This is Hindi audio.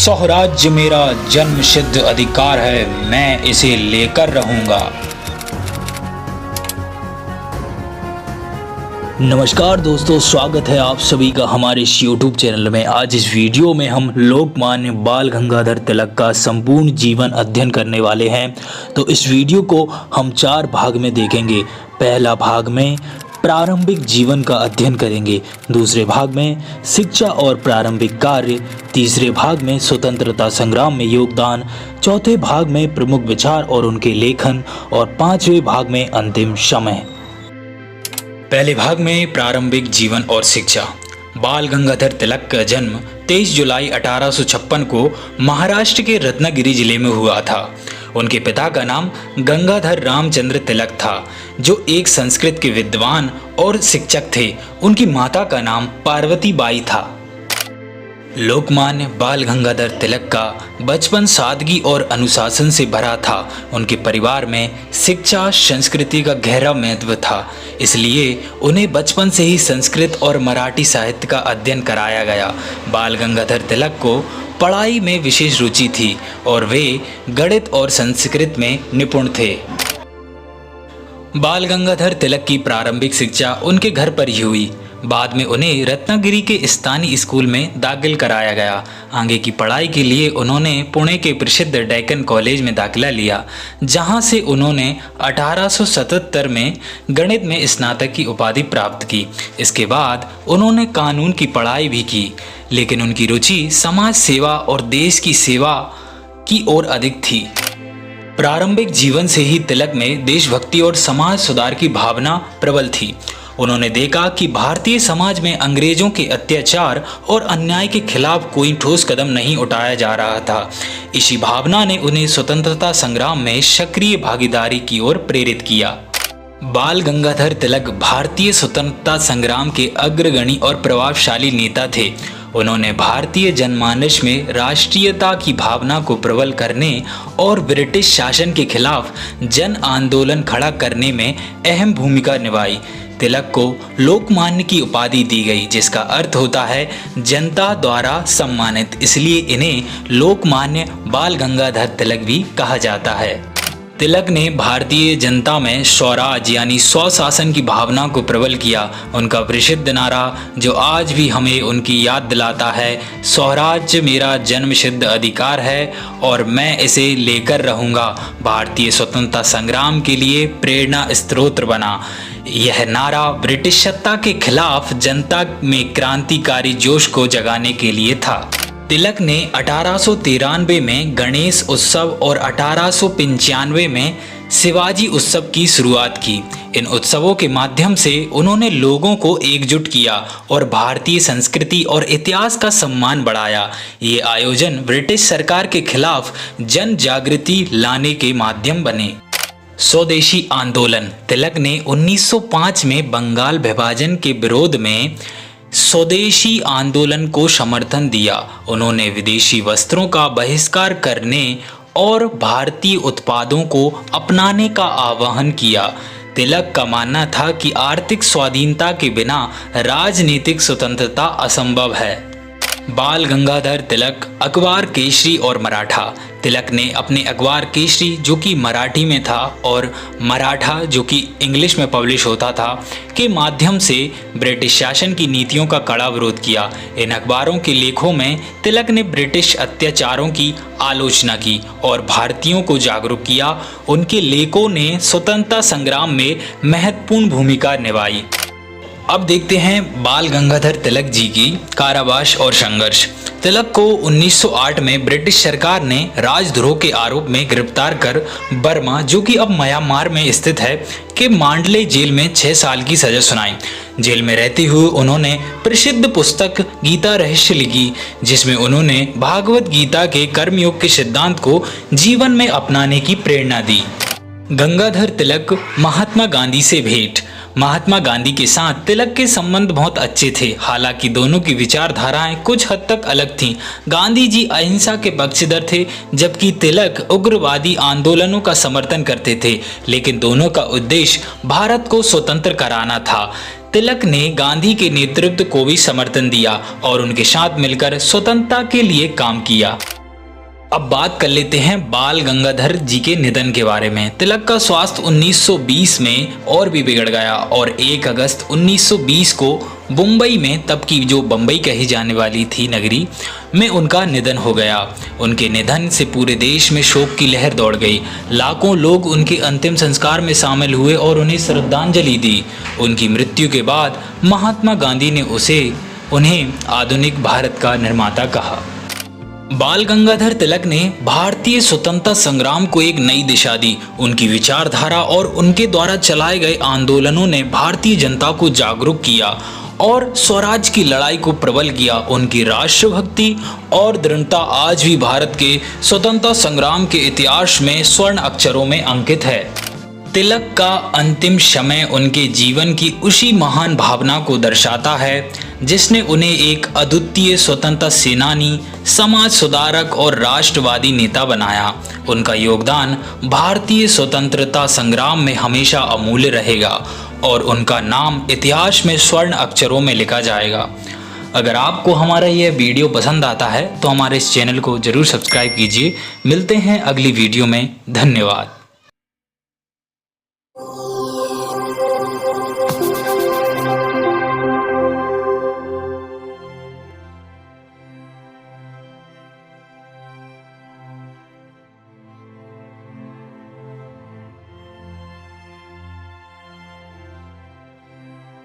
स्वराज्य मेरा जन्मसिद्ध अधिकार है, मैं इसे लेकर रहूंगा। नमस्कार दोस्तों, स्वागत है आप सभी का हमारे इस YouTube चैनल में। आज इस वीडियो में हम लोकमान्य बाल गंगाधर तिलक का संपूर्ण जीवन अध्ययन करने वाले हैं। तो इस वीडियो को हम 4 भाग में देखेंगे। पहला भाग में प्रारंभिक जीवन का अध्ययन करेंगे, दूसरे भाग में शिक्षा और प्रारंभिक कार्य, तीसरे भाग में स्वतंत्रता संग्राम में योगदान, चौथे भाग में प्रमुख विचार और उनके लेखन और 5वें भाग में अंतिम समय। पहले भाग में प्रारंभिक जीवन और शिक्षा। बाल गंगाधर तिलक का जन्म 23 जुलाई 1856 को महाराष्ट्र के रत्नागिरी जिले में हुआ था। उनके पिता का नाम गंगाधर रामचंद्र तिलक था, जो एक संस्कृत के विद्वान और शिक्षक थे। उनकी माता का नाम पार्वती बाई था। लोकमान्य बाल गंगाधर तिलक का बचपन सादगी और अनुशासन से भरा था। उनके परिवार में शिक्षा संस्कृति का गहरा महत्व था, इसलिए उन्हें बचपन से ही संस्कृत और मराठी साहित्य का अध्ययन कराया गया। बाल गंगाधर तिलक को पढ़ाई में विशेष रुचि थी और वे गणित और संस्कृत में निपुण थे। बाल गंगाधर तिलक की प्रारंभिक शिक्षा उनके घर पर ही हुई। बाद में उन्हें रत्नागिरी के स्थानीय स्कूल में दाखिल कराया गया। आगे की पढ़ाई के लिए उन्होंने पुणे के प्रसिद्ध डेक्कन कॉलेज में दाखिला लिया, जहां से उन्होंने 1877 में गणित में स्नातक की उपाधि प्राप्त की। इसके बाद उन्होंने कानून की पढ़ाई भी की, लेकिन उनकी रुचि समाज सेवा और देश की सेवा की ओर अधिक थी। प्रारंभिक जीवन से ही तिलक में देशभक्ति और समाज सुधार की भावना प्रबल थी। उन्होंने देखा कि भारतीय समाज में अंग्रेजों के अत्याचार और अन्याय के खिलाफ कोई ठोस कदम नहीं उठाया जा रहा था। इसी भावना ने उन्हें स्वतंत्रता संग्राम में सक्रिय भागीदारी की ओर प्रेरित किया। बाल गंगाधर तिलक भारतीय स्वतंत्रता संग्राम के अग्रगणी और प्रभावशाली नेता थे। उन्होंने भारतीय जनमानस में राष्ट्रीयता की भावना को प्रबल करने और ब्रिटिश शासन के खिलाफ जन आंदोलन खड़ा करने में अहम भूमिका निभाई। तिलक को लोकमान्य की उपाधि दी गई, जिसका अर्थ होता है जनता द्वारा सम्मानित। इसलिए इन्हें लोकमान्य बाल गंगाधर तिलक भी कहा जाता है। तिलक ने भारतीय जनता में स्वराज यानी स्वशासन की भावना को प्रबल किया। उनका प्रसिद्ध नारा, जो आज भी हमें उनकी याद दिलाता है, स्वराज्य मेरा जन्मसिद्ध अधिकार है और मैं इसे लेकर रहूँगा, भारतीय स्वतंत्रता संग्राम के लिए प्रेरणा स्रोत बना। यह नारा ब्रिटिश सत्ता के खिलाफ जनता में क्रांतिकारी जोश को जगाने के लिए था। तिलक ने 1893 में गणेश उत्सव और 1895 में शिवाजी उत्सव की शुरुआत की। इन उत्सवों के माध्यम से उन्होंने लोगों को एकजुट किया और भारतीय संस्कृति और इतिहास का सम्मान बढ़ाया। ये आयोजन ब्रिटिश सरकार के खिलाफ जन जागृति लाने के माध्यम बने। स्वदेशी आंदोलन। तिलक ने 1905 में बंगाल विभाजन के विरोध में स्वदेशी आंदोलन को समर्थन दिया। उन्होंने विदेशी वस्त्रों का बहिष्कार करने और भारतीय उत्पादों को अपनाने का आह्वान किया। तिलक का मानना था कि आर्थिक स्वाधीनता के बिना राजनीतिक स्वतंत्रता असंभव है। बाल गंगाधर तिलक अखबार केसरी और मराठा। तिलक ने अपने अखबार केसरी, जो कि मराठी में था, और मराठा, जो कि इंग्लिश में पब्लिश होता था, के माध्यम से ब्रिटिश शासन की नीतियों का कड़ा विरोध किया। इन अखबारों के लेखों में तिलक ने ब्रिटिश अत्याचारों की आलोचना की और भारतीयों को जागरूक किया। उनके लेखों ने स्वतंत्रता संग्राम में महत्वपूर्ण भूमिका निभाई। अब देखते हैं बाल गंगाधर तिलक जी की कारावास और संघर्ष। तिलक को 1908 में ब्रिटिश सरकार ने राजद्रोह के आरोप में गिरफ्तार कर बर्मा, जो कि अब म्यांमार में स्थित है, के मांडले जेल में 6 साल की सजा सुनाई। जेल में रहते हुए उन्होंने प्रसिद्ध पुस्तक गीता रहस्य लिखी, जिसमें उन्होंने भागवत गीता के कर्मयोग के सिद्धांत को जीवन में अपनाने की प्रेरणा दी। गंगाधर तिलक महात्मा गांधी से भेंट। महात्मा गांधी के साथ तिलक के संबंध बहुत अच्छे थे। हालांकि दोनों की विचारधाराएं कुछ हद तक अलग थीं। गांधी जी अहिंसा के पक्षधर थे, जबकि तिलक उग्रवादी आंदोलनों का समर्थन करते थे, लेकिन दोनों का उद्देश्य भारत को स्वतंत्र कराना था। तिलक ने गांधी के नेतृत्व को भी समर्थन दिया और उनके साथ मिलकर स्वतंत्रता के लिए काम किया। अब बात कर लेते हैं बाल गंगाधर जी के निधन के बारे में। तिलक का स्वास्थ्य 1920 में और भी बिगड़ गया और 1 अगस्त 1920 को मुंबई में, तब की जो बम्बई कही जाने वाली थी नगरी, में उनका निधन हो गया। उनके निधन से पूरे देश में शोक की लहर दौड़ गई। लाखों लोग उनके अंतिम संस्कार में शामिल हुए और उन्हें श्रद्धांजलि दी। उनकी मृत्यु के बाद महात्मा गांधी ने उन्हें आधुनिक भारत का निर्माता कहा। बाल गंगाधर तिलक ने भारतीय स्वतंत्रता संग्राम को एक नई दिशा दी। उनकी विचारधारा और उनके द्वारा चलाए गए आंदोलनों ने भारतीय जनता को जागरूक किया और स्वराज की लड़ाई को प्रबल किया। उनकी राष्ट्रभक्ति और दृढ़ता आज भी भारत के स्वतंत्रता संग्राम के इतिहास में स्वर्ण अक्षरों में अंकित है। तिलक का अंतिम समय उनके जीवन की उसी महान भावना को दर्शाता है जिसने उन्हें एक अद्वितीय स्वतंत्रता सेनानी, समाज सुधारक और राष्ट्रवादी नेता बनाया। उनका योगदान भारतीय स्वतंत्रता संग्राम में हमेशा अमूल्य रहेगा और उनका नाम इतिहास में स्वर्ण अक्षरों में लिखा जाएगा। अगर आपको हमारा यह वीडियो पसंद आता है तो हमारे इस चैनल को जरूर सब्सक्राइब कीजिए। मिलते हैं अगली वीडियो में। धन्यवाद।